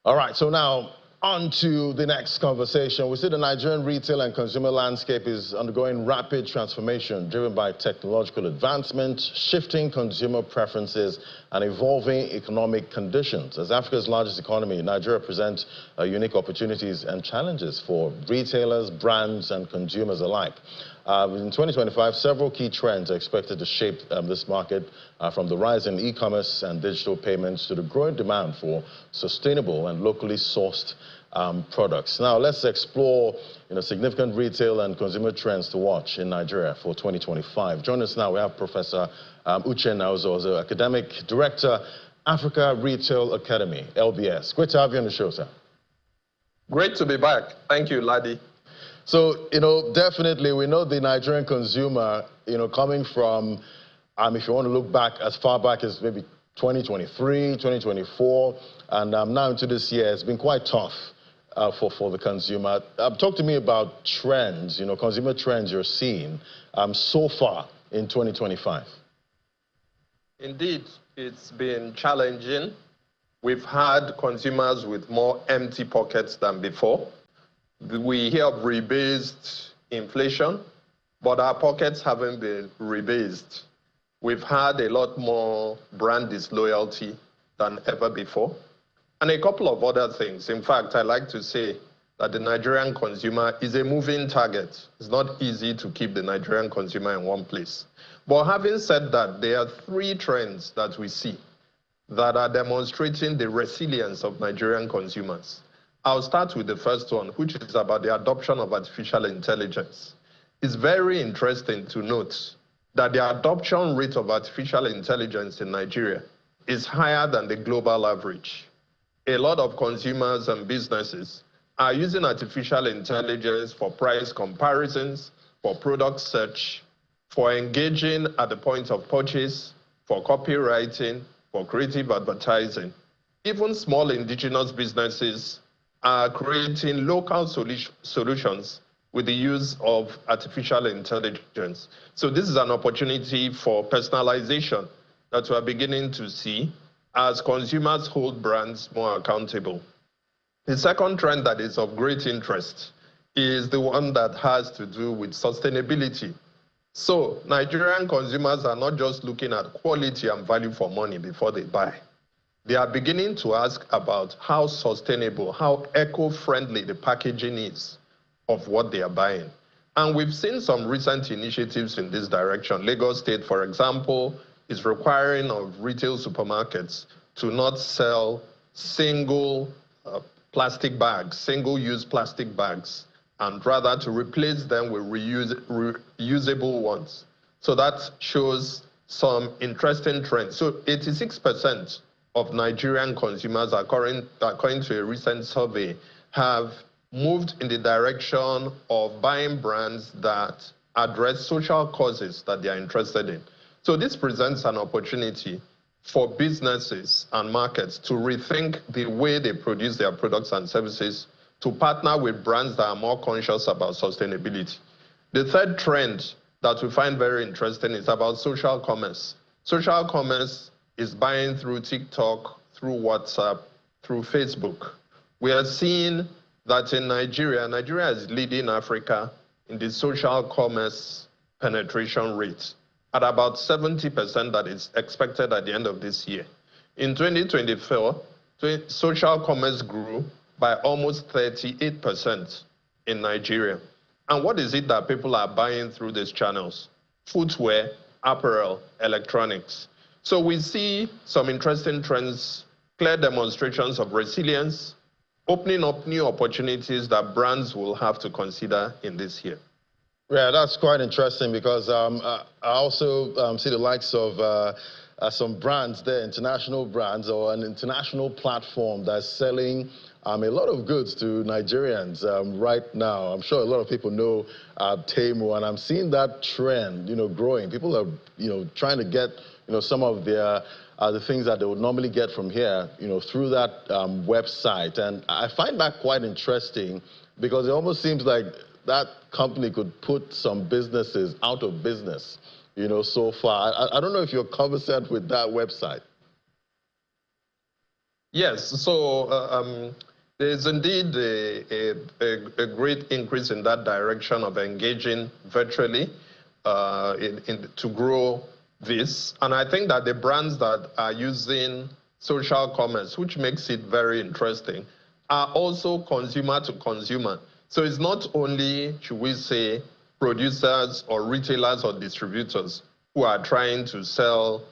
All right, so now on to the next conversation. We see the Nigerian retail and consumer landscape is undergoing rapid transformation driven by technological advancement, shifting consumer preferences, and evolving economic conditions. As Africa's largest economy, Nigeria presents unique opportunities and challenges for retailers, brands, and consumers alike. In 2025, several key trends are expected to shape this market, from the rise in e-commerce and digital payments to the growing demand for sustainable and locally sourced products. Now, let's explore significant retail and consumer trends to watch in Nigeria for 2025. Join us now. We have Professor Uche Nauzo, Academic Director, Africa Retail Academy, LBS. Great to have you on the show, sir. Great to be back. Thank you, Ladi. So, definitely we know the Nigerian consumer, coming from, if you want to look back as far back as maybe 2023, 2024, and now into this year, it's been quite tough for the consumer. Talk to me about trends, consumer trends you're seeing so far in 2025. Indeed, it's been challenging. We've had consumers with more empty pockets than before. We hear of rebased inflation, but our pockets haven't been rebased. We've had a lot more brand disloyalty than ever before, and a couple of other things. In fact, I like to say that the Nigerian consumer is a moving target. It's not easy to keep the Nigerian consumer in one place. But having said that, there are three trends that we see that are demonstrating the resilience of Nigerian consumers. I'll start with the first one, which is about the adoption of artificial intelligence. It's very interesting to note that the adoption rate of artificial intelligence in Nigeria is higher than the global average. A lot of consumers and businesses are using artificial intelligence for price comparisons, for product search, for engaging at the point of purchase, for copywriting, for creative advertising. Even small indigenous businesses are creating local solutions with the use of artificial intelligence. So this is an opportunity for personalization that we are beginning to see as consumers hold brands more accountable. The second trend that is of great interest is the one that has to do with sustainability. So Nigerian consumers are not just looking at quality and value for money before they buy. They are beginning to ask about how sustainable, how eco-friendly the packaging is of what they are buying. And we've seen some recent initiatives in this direction. Lagos State, for example, is requiring of retail supermarkets to not sell single plastic bags, single-use plastic bags, and rather to replace them with reusable ones. So that shows some interesting trends. So 86% of Nigerian consumers, according to a recent survey, have moved in the direction of buying brands that address social causes that they are interested in. So this presents an opportunity for businesses and markets to rethink the way they produce their products and services, to partner with brands that are more conscious about sustainability. The third trend that we find very interesting is about social commerce. Social commerce is buying through TikTok, through WhatsApp, through Facebook. We are seeing that in Nigeria is leading Africa in the social commerce penetration rate at about 70% that is expected at the end of this year. In 2024, social commerce grew by almost 38% in Nigeria. And what is it that people are buying through these channels? Footwear, apparel, electronics. So we see some interesting trends, clear demonstrations of resilience, opening up new opportunities that brands will have to consider in this year. Yeah, that's quite interesting because I also see the likes of some brands there, international brands or an international platform that's selling a lot of goods to Nigerians right now. I'm sure a lot of people know Temu, and I'm seeing that trend, growing. People are, trying to get, some of their the things that they would normally get from here, through that website. And I find that quite interesting because it almost seems like that company could put some businesses out of business, so far. I don't know if you're conversant with that website. Yes, so there's indeed a great increase in that direction of engaging virtually to grow this. And I think that the brands that are using social commerce, which makes it very interesting, are also consumer to consumer. So it's not only, should we say, producers or retailers or distributors who are trying to sell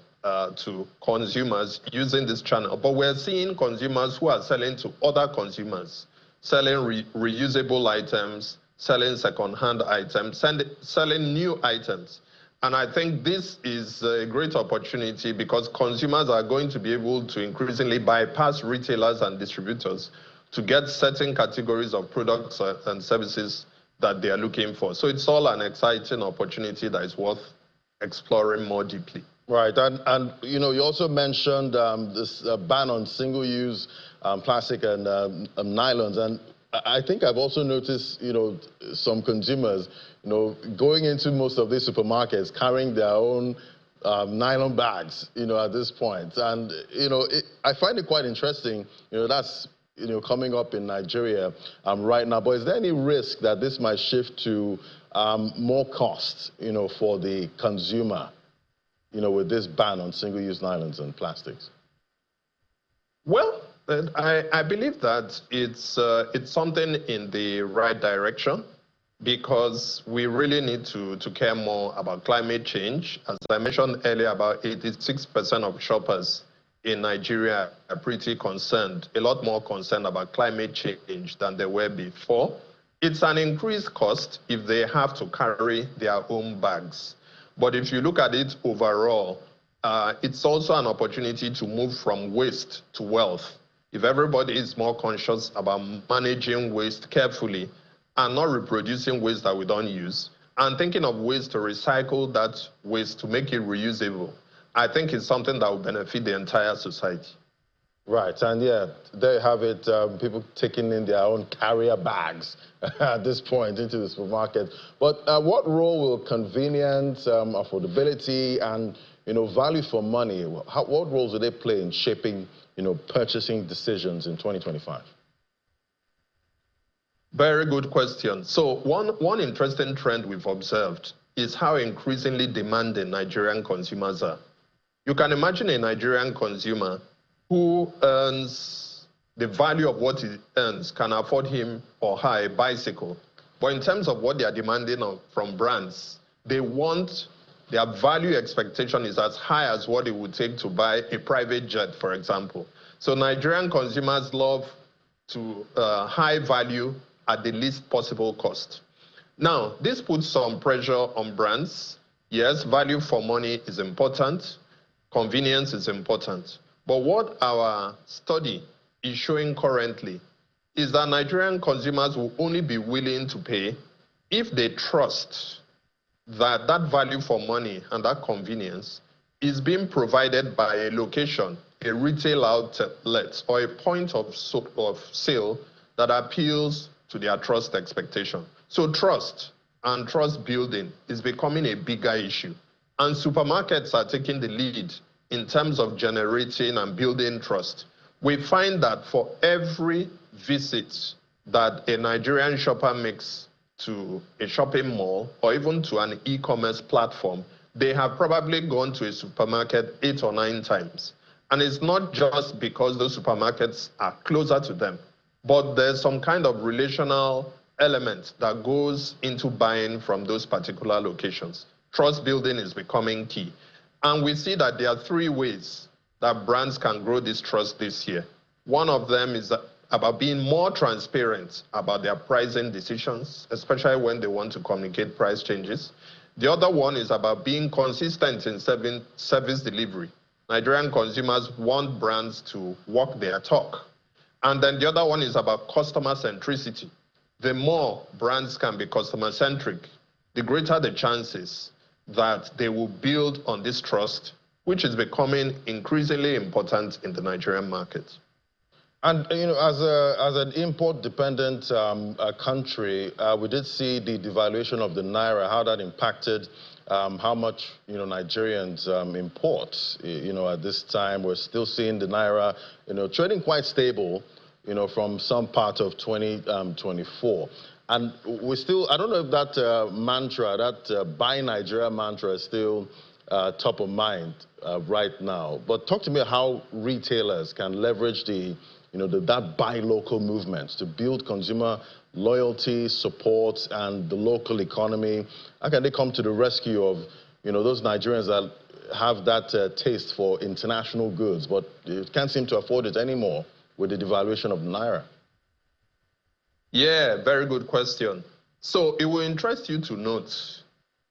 to consumers using this channel, but we're seeing consumers who are selling to other consumers, selling reusable items, selling second-hand items, selling new items. And I think this is a great opportunity because consumers are going to be able to increasingly bypass retailers and distributors to get certain categories of products and services that they are looking for. So it's all an exciting opportunity that is worth exploring more deeply. Right, and you know, you also mentioned this ban on single-use plastic and nylons, and I think I've also noticed, you know, some consumers, you know, going into most of these supermarkets carrying their own nylon bags, you know, at this point, and you know, I find it quite interesting. You know, that's, you know, coming up in Nigeria right now. But is there any risk that this might shift to more costs, you know, for the consumer, you know, with this ban on single-use nylons and plastics? Well, I believe that it's something in the right direction because we really need to care more about climate change. As I mentioned earlier, about 86% of shoppers in Nigeria are pretty concerned, a lot more concerned about climate change than they were before. It's an increased cost if they have to carry their own bags. But if you look at it overall, it's also an opportunity to move from waste to wealth. If everybody is more conscious about managing waste carefully and not reproducing waste that we don't use, and thinking of ways to recycle that waste to make it reusable, I think it's something that will benefit the entire society. Right, and yeah, there you have it, people taking in their own carrier bags at this point into the supermarket. But what role will convenience, affordability, and, you know, value for money, what roles do they play in shaping, you know, purchasing decisions in 2025? Very good question. So one interesting trend we've observed is how increasingly demanding Nigerian consumers are. You can imagine a Nigerian consumer who earns the value of what he earns can afford him or her a bicycle. But in terms of what they are demanding from brands, they want, their value expectation is as high as what it would take to buy a private jet, for example. So Nigerian consumers love to high value at the least possible cost. Now, this puts some pressure on brands. Yes, value for money is important. Convenience is important. But what our study is showing currently is that Nigerian consumers will only be willing to pay if they trust that that value for money and that convenience is being provided by a location, a retail outlet, or a point of sale that appeals to their trust expectation. So trust and trust building is becoming a bigger issue. And supermarkets are taking the lead in terms of generating and building trust. We find that for every visit that a Nigerian shopper makes to a shopping mall or even to an e-commerce platform, they have probably gone to a supermarket 8 or 9 times. And it's not just because those supermarkets are closer to them, but there's some kind of relational element that goes into buying from those particular locations. Trust building is becoming key. And we see that there are 3 ways that brands can grow this trust this year. One of them is about being more transparent about their pricing decisions, especially when they want to communicate price changes. The other one is about being consistent in service delivery. Nigerian consumers want brands to walk their talk. And then the other one is about customer centricity. The more brands can be customer centric, the greater the chances that they will build on this trust, which is becoming increasingly important in the Nigerian market. And as an import-dependent country, we did see the devaluation of the naira, how that impacted how much Nigerians import. At this time, we're still seeing the naira, trading quite stable, from some part of 2024. And we still, I don't know if that mantra, that buy Nigeria mantra, is still top of mind right now. But talk to me how retailers can leverage that buy local movement to build consumer loyalty, support, and the local economy. How can they come to the rescue of those Nigerians that have that taste for international goods, but can't seem to afford it anymore with the devaluation of the naira? Yeah, very good question. So it will interest you to note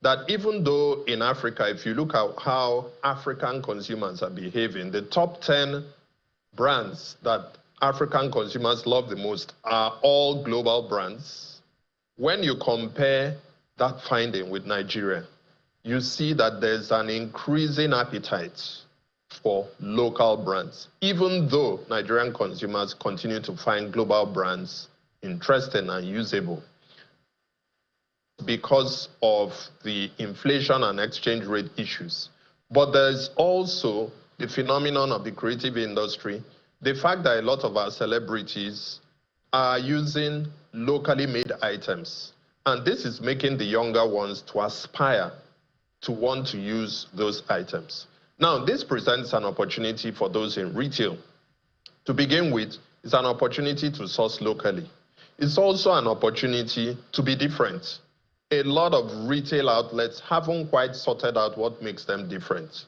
that even though in Africa, if you look at how African consumers are behaving, the top 10 brands that African consumers love the most are all global brands. When you compare that finding with Nigeria, you see that there's an increasing appetite for local brands, even though Nigerian consumers continue to find global brands interesting and usable. Because of the inflation and exchange rate issues. But there's also the phenomenon of the creative industry, the fact that a lot of our celebrities are using locally made items. And this is making the younger ones to aspire to want to use those items. Now, this presents an opportunity for those in retail. To begin with, it's an opportunity to source locally. It's also an opportunity to be different. A lot of retail outlets haven't quite sorted out what makes them different.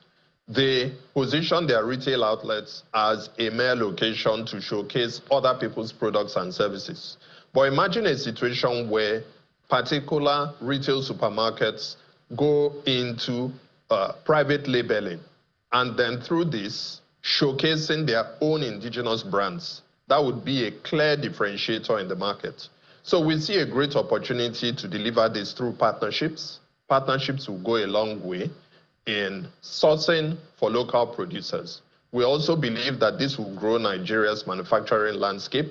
They position their retail outlets as a mere location to showcase other people's products and services. But imagine a situation where particular retail supermarkets go into private labeling and then through this, showcasing their own indigenous brands. That would be a clear differentiator in the market. So we see a great opportunity to deliver this through partnerships. Partnerships will go a long way in sourcing for local producers. We also believe that this will grow Nigeria's manufacturing landscape,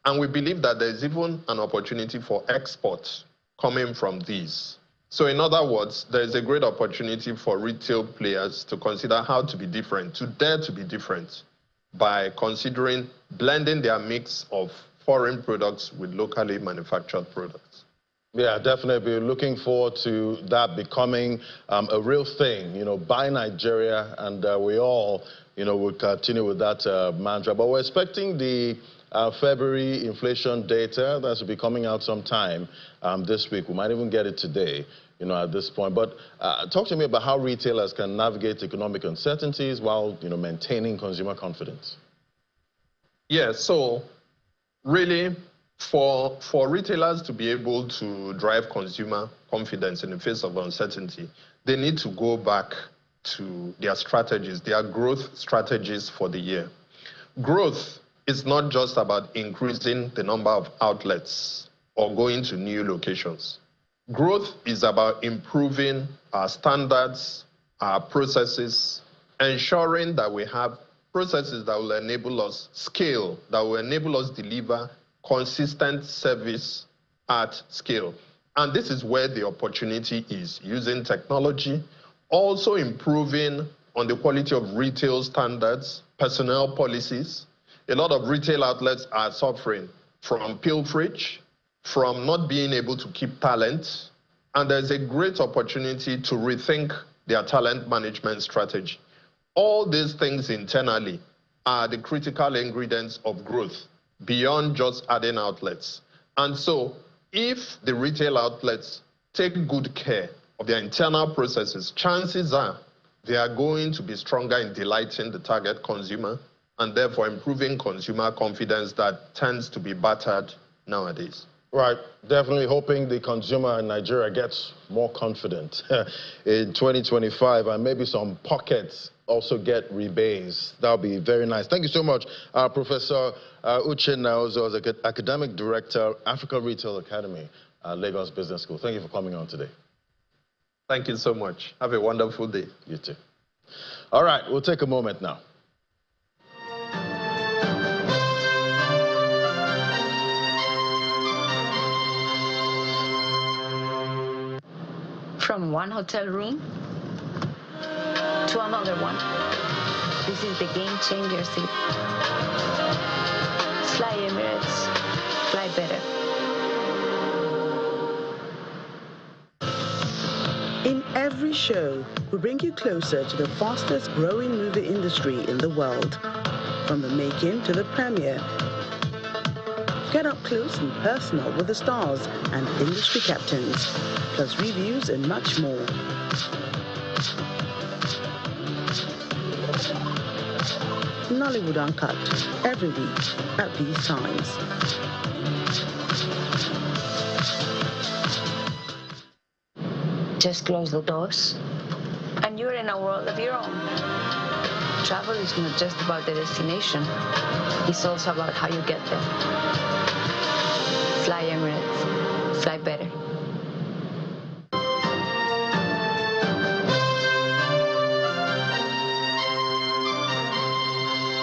and we believe that there's even an opportunity for exports coming from these. So in other words, there's a great opportunity for retail players to consider how to be different, to dare to be different, by considering blending their mix of foreign products with locally manufactured products. Yeah, definitely. Looking forward to that becoming a real thing. Buy Nigeria, and we all, will continue with that mantra. But we're expecting the February inflation data that should be coming out sometime this week. We might even get it today, at this point. But talk to me about how retailers can navigate economic uncertainties while, maintaining consumer confidence. Yeah, so really, for retailers to be able to drive consumer confidence in the face of uncertainty, they need to go back to their strategies, their growth strategies for the year. Growth is not just about increasing the number of outlets or going to new locations. Growth is about improving our standards, our processes, ensuring that we have processes that will enable us scale, that will enable us deliver consistent service at scale. And this is where the opportunity is, using technology, also improving on the quality of retail standards, personnel policies. A lot of retail outlets are suffering from pilferage, from not being able to keep talent, and there's a great opportunity to rethink their talent management strategy. All these things internally are the critical ingredients of growth beyond just adding outlets. And so if the retail outlets take good care of their internal processes, chances are they are going to be stronger in delighting the target consumer and therefore improving consumer confidence that tends to be battered nowadays. Right. Definitely hoping the consumer in Nigeria gets more confident in 2025, and maybe some pockets also get rebased. That would be very nice. Thank you so much, Professor Uche Naozo, as Academic Director, Africa Retail Academy, Lagos Business School. Thank you for coming on today. Thank you so much. Have a wonderful day. You too. All right, we'll take a moment now. From one hotel room to another one. This is the game changer seat. Fly Emirates. Fly better. In every show, we bring you closer to the fastest growing movie industry in the world. From the making to the premiere. Get up close and personal with the stars and industry captains, plus reviews and much more. Nollywood Uncut, every week at these times. Just close the doors, and you're in a world of your own. Travel is not just about the destination, it's also about how you get there. Fly Emirates. Fly better.